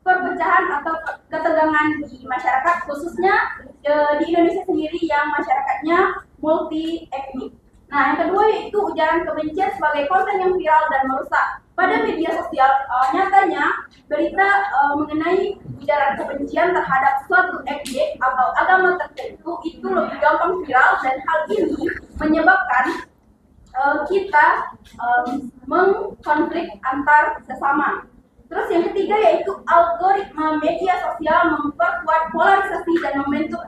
perpecahan atau ketegangan di masyarakat, khususnya di Indonesia sendiri yang masyarakatnya multi etnik. Nah, yang kedua yaitu ujaran kebencian sebagai konten yang viral dan merusak. Pada media sosial, nyatanya berita mengenai ujaran kebencian terhadap suatu etnik atau agama tertentu itu lebih gampang viral, dan hal ini menyebabkan kita mengkonflik antar sesama. Terus yang ketiga yaitu algoritma media sosial memperkuat polarisasi dan membentuk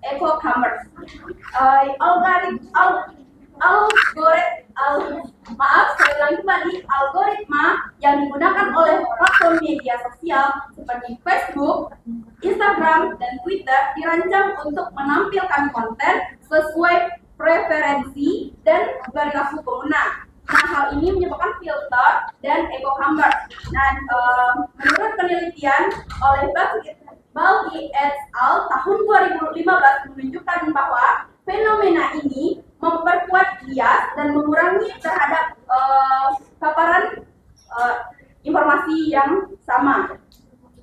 echo chambers. Algoritma yang digunakan oleh platform media sosial seperti Facebook, Instagram, dan Twitter dirancang untuk menampilkan konten sesuai preferensi dan perilaku pengguna. Nah, hal ini menyebabkan filter dan echo chamber. Nah, menurut penelitian oleh Balki et al. Tahun 2015 menunjukkan bahwa fenomena ini memperkuat bias dan mengurangi terhadap paparan informasi yang sama.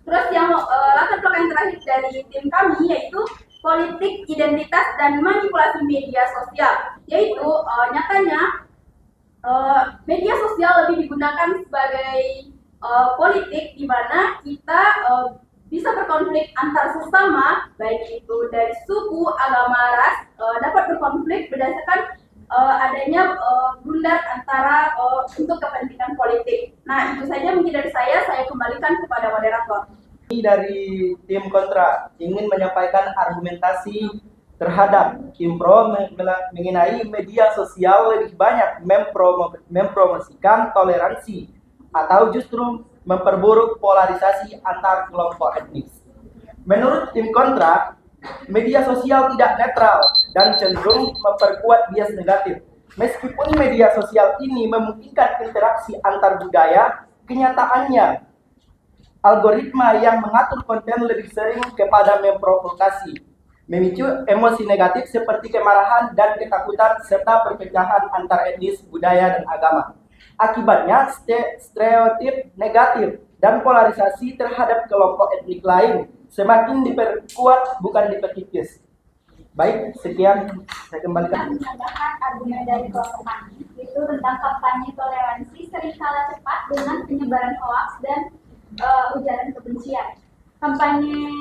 Terus yang latar belakang terakhir dari tim kami yaitu politik identitas dan manipulasi media sosial, yaitu nyatanya media sosial lebih digunakan sebagai politik di mana kita bisa berkonflik antar sesama, baik itu dari suku, agama, ras, dapat berkonflik berdasarkan adanya blunder antara untuk kepentingan politik. Nah, itu saja mungkin dari saya kembalikan kepada moderator. Dari tim kontra ingin menyampaikan argumentasi terhadap tim pro mengenai media sosial lebih banyak mempromosikan toleransi atau justru memperburuk polarisasi antar kelompok etnis. Menurut tim kontra, media sosial tidak netral dan cenderung memperkuat bias negatif. Meskipun media sosial ini memungkinkan interaksi antar budaya, kenyataannya algoritma yang mengatur konten lebih sering kepada memprovokasi, memicu emosi negatif seperti kemarahan dan ketakutan serta perpecahan antar etnis, budaya, dan agama. Akibatnya stereotip negatif dan polarisasi terhadap kelompok etnik lain semakin diperkuat bukan diperkikis. Baik, sekian saya kembalikan. Menambahkan argumen dari kelompok kami itu tentang kampanye toleransi sering kalah cepat dengan penyebaran hoaks dan ujaran kebencian. Kampanye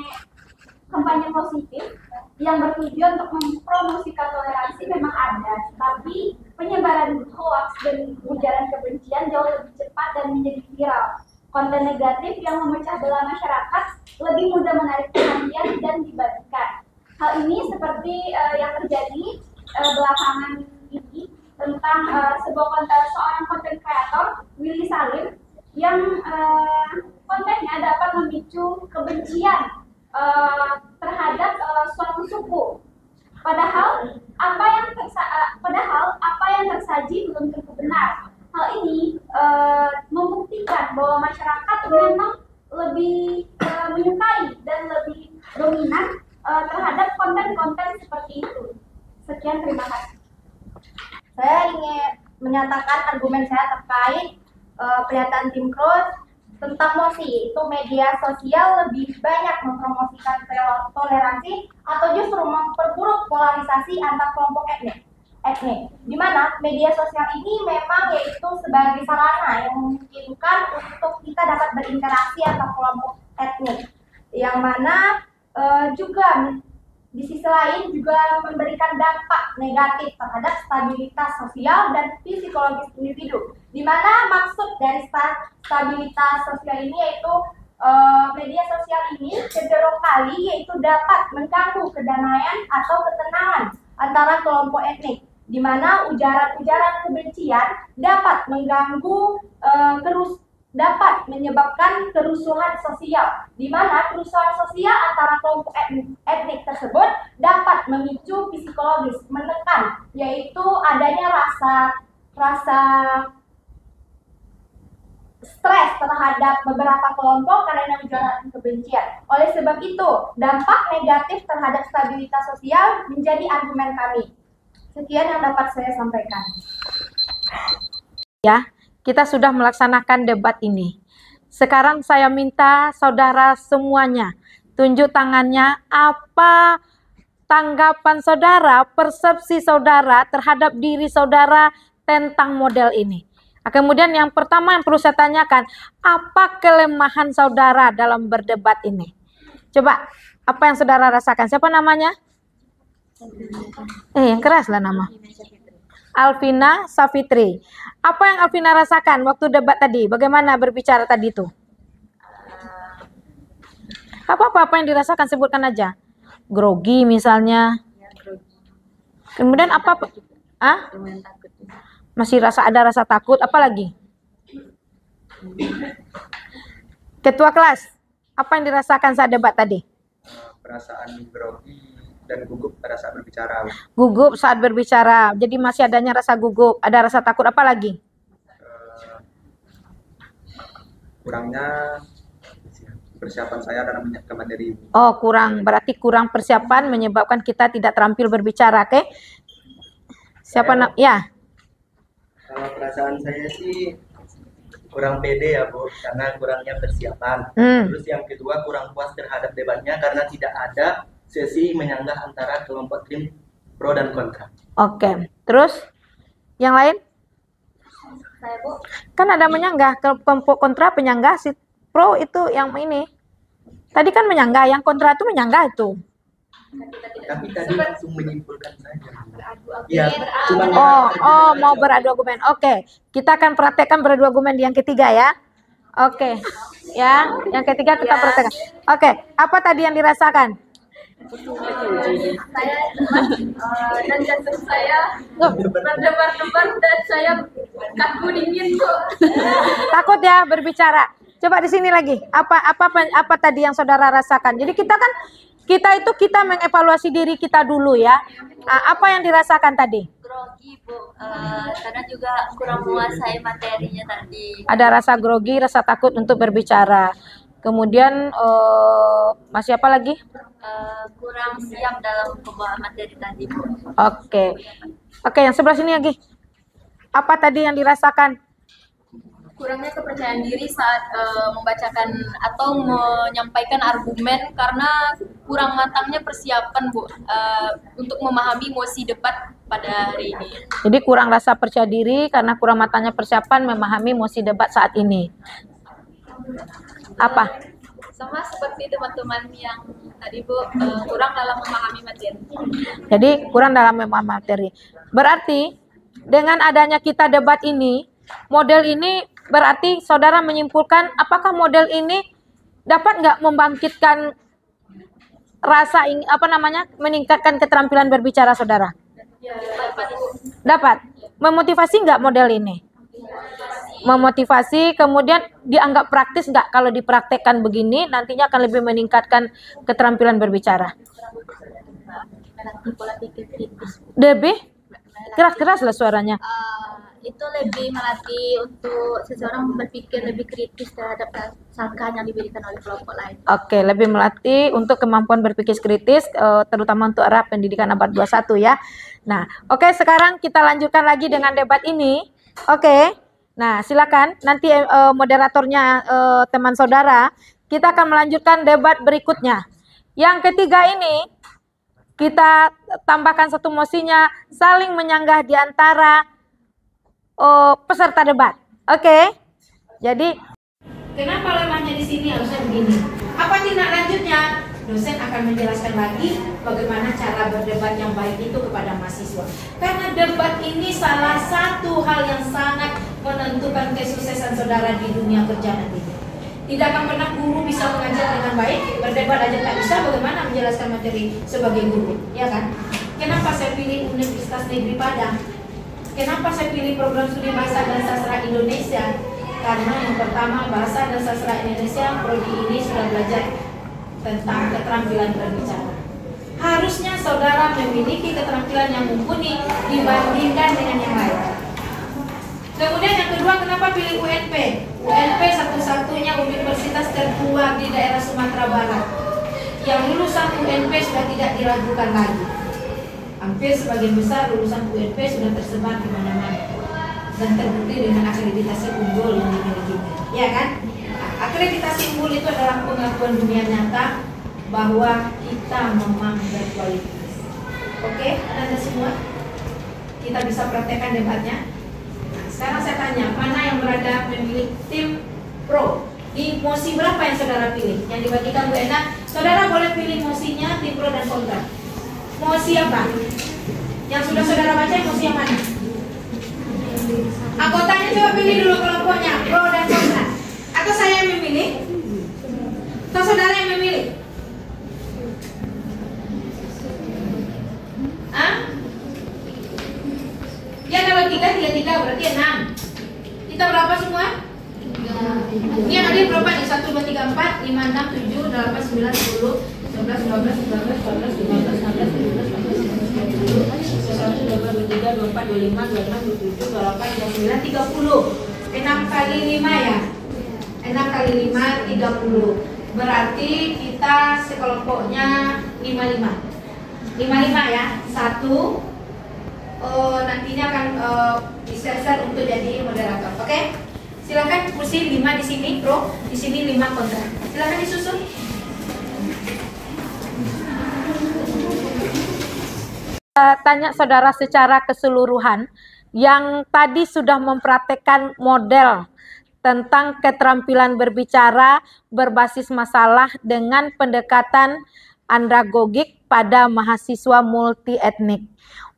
positif yang bertujuan untuk mempromosikan toleransi memang ada, tapi penyebaran hoax dan ujaran kebencian jauh lebih cepat dan menjadi viral. Konten negatif yang memecah belah masyarakat lebih mudah menarik perhatian dan dibagikan. Hal ini seperti yang terjadi belakangan ini tentang seorang konten kreator, Willy Salim, yang kontennya dapat memicu kebencian terhadap suatu suku. Padahal apa yang tersaji belum tentu benar. Hal ini membuktikan bahwa masyarakat memang lebih menyukai dan lebih dominan terhadap konten-konten seperti itu. Sekian, terima kasih. Saya ingin menyatakan argumen saya terkait pernyataan Tim Cruz tentang MOSI, itu media sosial lebih banyak mempromosikan toleransi atau justru memperburuk polarisasi antar kelompok etnik. Di mana media sosial ini memang yaitu sebagai sarana yang memungkinkan untuk kita dapat berinteraksi antar kelompok etnik, yang mana juga di sisi lain juga memberikan dampak negatif terhadap stabilitas sosial dan psikologis individu, di mana maksud dari stabilitas sosial ini yaitu media sosial ini cenderung kali yaitu dapat mengganggu kedamaian atau ketenangan antara kelompok etnik, di mana ujaran-ujaran kebencian dapat mengganggu dapat menyebabkan kerusuhan sosial, di mana kerusuhan sosial antara kelompok etnik tersebut dapat memicu psikologis, menekan, yaitu adanya rasa stres terhadap beberapa kelompok karena ujaran kebencian. Oleh sebab itu, dampak negatif terhadap stabilitas sosial menjadi argumen kami. Sekian yang dapat saya sampaikan. Ya, kita sudah melaksanakan debat ini. Sekarang saya minta saudara semuanya tunjuk tangannya, apa tanggapan saudara, persepsi saudara terhadap diri saudara tentang model ini. Kemudian yang pertama yang perlu saya tanyakan, apa kelemahan saudara dalam berdebat ini? Coba, apa yang saudara rasakan? Siapa namanya? Yang keras lah nama. Alvina Safitri. Apa yang Alvina rasakan waktu debat tadi? Bagaimana berbicara tadi itu? Apa yang dirasakan, sebutkan aja. Grogi misalnya. Kemudian apa? Masih ada rasa takut, apa lagi? Ketua kelas, apa yang dirasakan saat debat tadi? Perasaan grogi dan gugup pada saat berbicara. Gugup saat berbicara, jadi masih adanya rasa gugup, ada rasa takut, apa lagi? Kurangnya persiapan saya dalam menyiapkan materi. Oh, berarti kurang persiapan menyebabkan kita tidak terampil berbicara, oke? Siapa ya? Kalau perasaan saya sih kurang pede ya Bu, karena kurangnya persiapan. Terus yang kedua kurang puas terhadap debatnya karena tidak ada sesi menyanggah antara kelompok tim pro dan kontra. Oke, terus yang lain? Saya Bu. Kan ada menyanggah, kelompok kontra penyanggah, si pro itu yang ini. Tadi kan menyanggah, yang kontra itu menyanggah itu. Tapi tadi langsung menyimpulkan saja. Ya, Mau beradu argumen. Oke, kita akan praktekkan beradu argumen yang ketiga ya. Oke, ya, yang ketiga kita praktekkan. Oke, apa tadi yang dirasakan? Saya dan jantung saya berdebar-debar dan saya kaku dingin Bu. Takut ya berbicara. Coba di sini lagi. Apa tadi yang saudara rasakan? Jadi kita mengevaluasi diri kita dulu ya. Apa yang dirasakan tadi? Grogi Bu, karena juga kurang menguasai materinya tadi. Ada rasa grogi, rasa takut untuk berbicara. Kemudian masih apa lagi? Kurang siap dalam pembahasan materi tadi Bu. Oke, yang sebelah sini lagi. Apa tadi yang dirasakan? Kurangnya kepercayaan diri saat membacakan atau menyampaikan argumen karena kurang matangnya persiapan Bu untuk memahami mosi debat pada hari ini. Jadi kurang rasa percaya diri karena kurang matangnya persiapan memahami mosi debat saat ini. Apa? Sama seperti teman-teman yang tadi Bu, kurang dalam memahami materi. Jadi kurang dalam memahami materi. Berarti dengan adanya kita debat ini, model ini berarti saudara menyimpulkan apakah model ini dapat nggak membangkitkan rasa meningkatkan keterampilan berbicara saudara? Dapat. Memotivasi nggak model ini? Memotivasi, kemudian dianggap praktis nggak kalau dipraktekkan begini nantinya akan lebih meningkatkan keterampilan berbicara? Lebih keras-keras lah suaranya. Itu lebih melatih untuk seseorang berpikir lebih kritis terhadap sangkaan yang diberikan oleh kelompok lain. Oke, lebih melatih untuk kemampuan berpikir kritis, terutama untuk era pendidikan abad 21 ya. Nah, oke, sekarang kita lanjutkan lagi dengan debat ini. Oke, nah silakan nanti moderatornya teman saudara, kita akan melanjutkan debat berikutnya. Yang ketiga ini, kita tambahkan satu mosinya, saling menyanggah di antara peserta debat. Oke, jadi kenapa lemahnya di sini harusnya begini? Apa tindak lanjutnya? Dosen akan menjelaskan lagi bagaimana cara berdebat yang baik itu kepada mahasiswa. Karena debat ini salah satu hal yang sangat menentukan kesuksesan saudara di dunia kerja nanti. Tidak akan pernah guru bisa mengajar dengan baik, berdebat aja tak bisa, bagaimana menjelaskan materi sebagai guru, ya kan? Kenapa saya pilih Universitas Negeri Padang? Kenapa saya pilih program studi Bahasa dan Sastra Indonesia? Karena yang pertama, Bahasa dan Sastra Indonesia, prodi ini sudah belajar tentang keterampilan berbicara. Harusnya saudara memiliki keterampilan yang mumpuni dibandingkan dengan yang lain. Kemudian yang kedua, kenapa pilih UNP? UNP satu-satunya universitas tertua di daerah Sumatera Barat. Yang lulusan UNP sudah tidak diragukan lagi. Hampir sebagian besar lulusan UNP sudah tersebar di mana-mana dan terbukti dengan akreditasi unggul yang dimilikinya, ya kan? Akreditasi unggul itu adalah pengakuan dunia nyata bahwa kita memang berkualitas. Oke, Anda semua, kita bisa praktekkan debatnya. Nah, sekarang saya tanya, mana yang berada memilih tim pro? Di mosi berapa yang saudara pilih? Yang dibagikan Bu Ena, saudara boleh pilih mosinya tim pro dan kontra. Mosi apa? Yang sudah saudara baca mosi yang mana? Anggotanya coba pilih dulu kelompoknya, pro dan kontra. Atau saya yang memilih? Atau saudara yang memilih? Hah? Ya kalau 3 berarti 6. Kita berapa semua? Ini yang hadir berapa nih? 1, 2, 3, 4, 5, 6, 7, 8, 9, 10, 11, 12, 13, 14, 15, 16, 17, 18, 19, 20, 21, 22, 23, 24, 25, 26, 27, 28, 29, 30. 6 kali 5 ya? 6 kali 5, 30. Berarti kita sekelompoknya 55. 55 ya. 1 nantinya akan diserser untuk jadi moderator. Oke? Silakan kursi 5 di sini pro, di sini 5 kontra. Silakan disusun. Tanya saudara secara keseluruhan yang tadi sudah mempraktekkan model tentang keterampilan berbicara berbasis masalah dengan pendekatan andragogik pada mahasiswa multi etnik.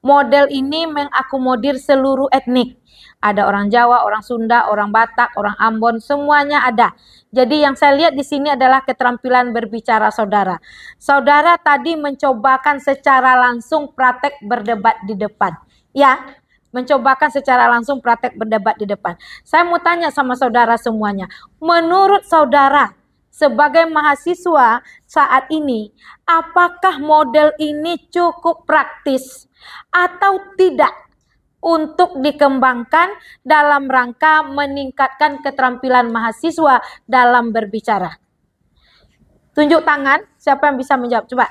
Model ini mengakomodir seluruh etnik. Ada orang Jawa, orang Sunda, orang Batak, orang Ambon, semuanya ada. Jadi yang saya lihat di sini adalah keterampilan berbicara saudara. Saudara tadi mencobakan secara langsung praktek berdebat di depan. Ya, mencobakan secara langsung praktek berdebat di depan. Saya mau tanya sama saudara semuanya. Menurut saudara, sebagai mahasiswa saat ini, apakah model ini cukup praktis atau tidak untuk dikembangkan dalam rangka meningkatkan keterampilan mahasiswa dalam berbicara? Tunjuk tangan, siapa yang bisa menjawab? Coba.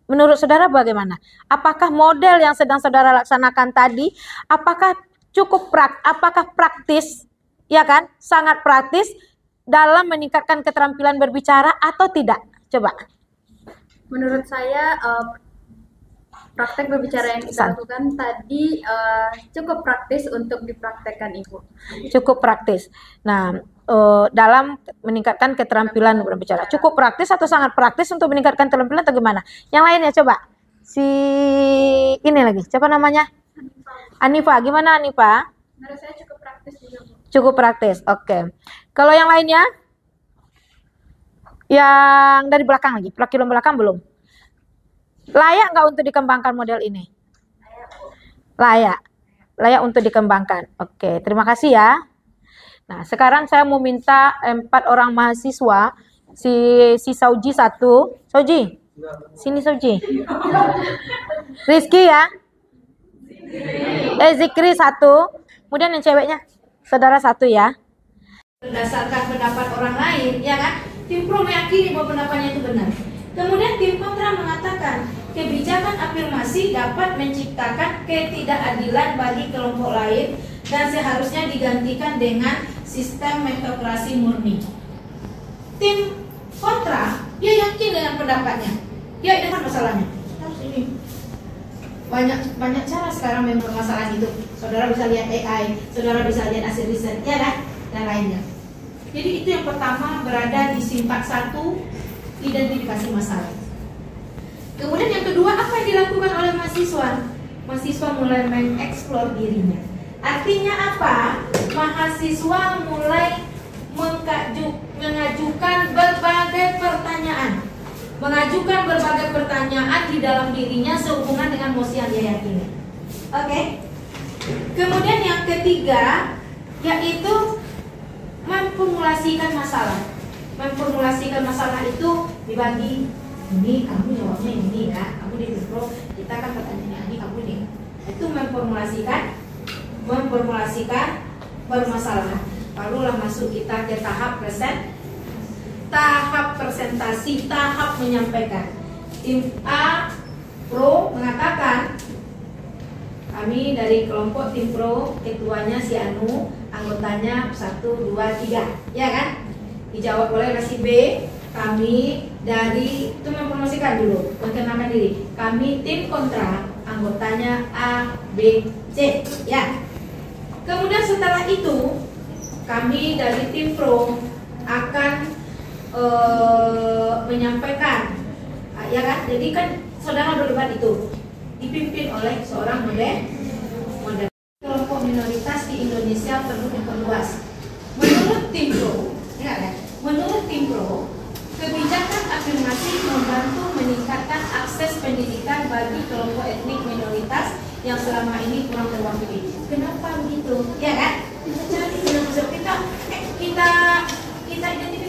Menurut saudara bagaimana? Apakah model yang sedang saudara laksanakan tadi, apakah cukup apakah praktis, ya kan? Sangat praktis dalam meningkatkan keterampilan berbicara atau tidak? Coba. Menurut saya Praktek berbicara yang kita lakukan tadi cukup praktis untuk dipraktekkan Ibu. Cukup praktis. Nah, dalam meningkatkan keterampilan berbicara. Cukup praktis atau sangat praktis untuk meningkatkan keterampilan atau gimana? Yang lainnya coba. Si ini lagi, siapa namanya? Anifa. Gimana Anifa? Menurut saya cukup praktis juga, Bu. Cukup praktis. Oke. Kalau yang lainnya? Yang dari belakang lagi, pelakilon belakang belum. Layak nggak untuk dikembangkan model ini? Layak. Layak untuk dikembangkan. Oke, terima kasih ya. Nah, sekarang saya mau minta 4 orang mahasiswa, si Sauji 1. Sauji, sini Sauji. Rizky ya. Zikri 1. Kemudian yang ceweknya, saudara 1 ya. Berdasarkan pendapat orang lain, ya kan? Tim pro meyakini bahwa pendapatnya itu benar. Kemudian tim kontra mengatakan kebijakan afirmasi dapat menciptakan ketidakadilan bagi kelompok lain dan seharusnya digantikan dengan sistem meritokrasi murni. Tim kontra, dia yakin dengan pendapatnya. Ya, dengan masalahnya. Harus ini. Banyak cara sekarang memang masalah itu. Saudara bisa lihat AI, saudara bisa lihat hasil riset, ya kan? Dan lainnya. Jadi itu yang pertama berada di simpang 1, identifikasi masalah. Kemudian yang kedua, apa yang dilakukan oleh mahasiswa? Mahasiswa mulai mengeksplor dirinya. Artinya apa? Mahasiswa mulai mengajukan berbagai pertanyaan. Mengajukan berbagai pertanyaan di dalam dirinya sehubungan dengan mosi yang dia yakini. Oke. Kemudian yang ketiga, yaitu memformulasikan masalah. Memformulasikan masalah itu dibagi, ini kamu jawabnya ini ya, kamu di pro, kita kan pertanyaannya ini kamu ini. Itu memformulasikan bermasalah. Barulah masuk kita ke tahap presentasi, tahap menyampaikan. Tim A pro mengatakan, kami dari kelompok tim pro, ketuanya si Anu, anggotanya 1, 2, 3, ya kan? Dijawab oleh si B, kami dari, itu mempromosikan dulu, memperkenalkan diri. Kami tim kontra, anggotanya A, B, C, ya. Kemudian setelah itu, kami dari tim pro akan menyampaikan, ya kan? Jadi kan saudara berdebat itu dipimpin oleh seorang model. Kelompok minoritas di Indonesia perlu diperluas. Menurut tim pro, ya kan? Menurut tim pro, kebijakan afirmasi membantu meningkatkan akses pendidikan bagi kelompok etnik minoritas yang selama ini kurang terwakili. Kenapa begitu? Ya kan? Kita identifikasi